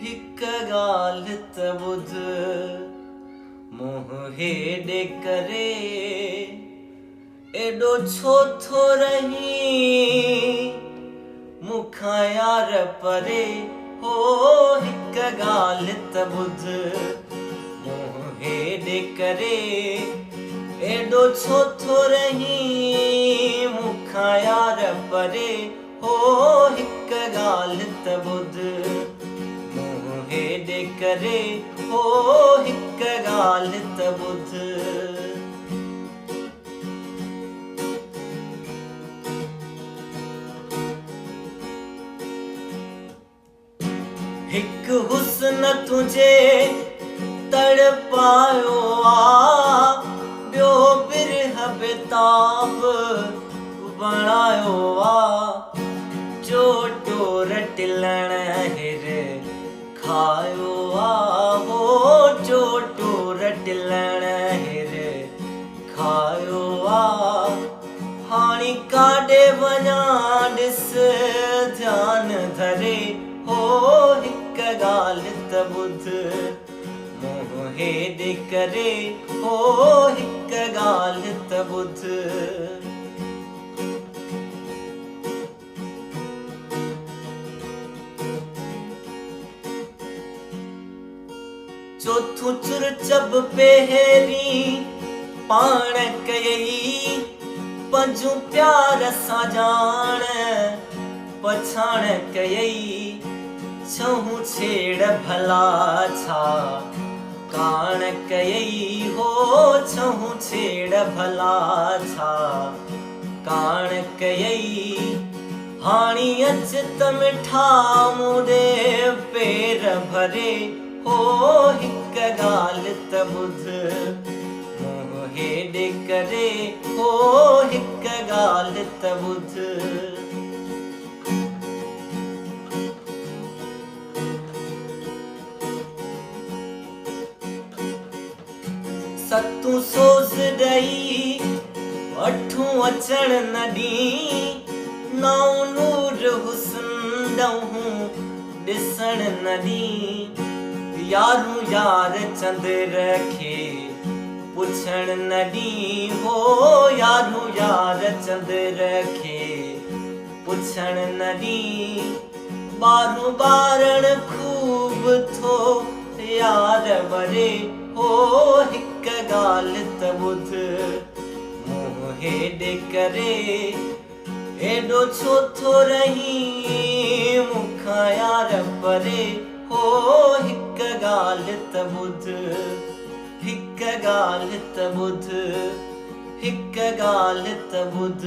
हिक ॻाल्हि त ॿुध मुंहुं हेॾे करे एॾो छो थो रही मूंखां यार परे हो। हिक ॻाल्हि त ॿुध मुंहुं हेॾे करे एॾो छो थो रही मूंखां यार परे हो। हिक ॻाल्हि त ॿुध मुंहुं हेॾे करे हो। हिक ॻाल्हि त ॿुध हिक हुस्न तुझे तड़पायो आ ॿियो बिरह बेताब बणायो आ। चोटो रटिलण हिर खायो आ हो। चोटो रटिलण हिर खायो आ। हाणी काॾे वञा ॾिस ध्यान धरे हो। हिक ॻाल्हि त ॿुध मुंहुं हेॾे करे हो। हिक ॻाल्हि त ॿुध चोथों चुरचब पहिरीं पाण कयई पंजूं प्यार सां ॼाण पछाण कयई। छहूं छेड़ भला छा काण कयई हो। छहूं छेड़ भला छा काण कयई। हाणी अच त मिठा मूंॾे पेर भरे हो। हिक ॻाल्हि त ॿुध मुंहुं हेॾे करे हो। हिक ॻाल्हि त ॿुध सतूं सोज़ ॾेई अठूं अचण न ॾीं नओं नूर हुस्न ॾहूं ॾिसण न ॾीं। यारूं यार चंद्र खे पुछण न ॾीं हो। यारूं यार चंद्र खे पुछण न ॾीं। ॿारूं ॿारण खूब थो यार वरे हो। हिक ॻाल्हि त ॿुध मुंहुं हेॾे करे एॾो छो थो रही मूंखां यार परे हो। हिक ॻाल्हि त ॿुध हिक ॻाल्हि त ॿुध हिक ॻाल्हि त ॿुध।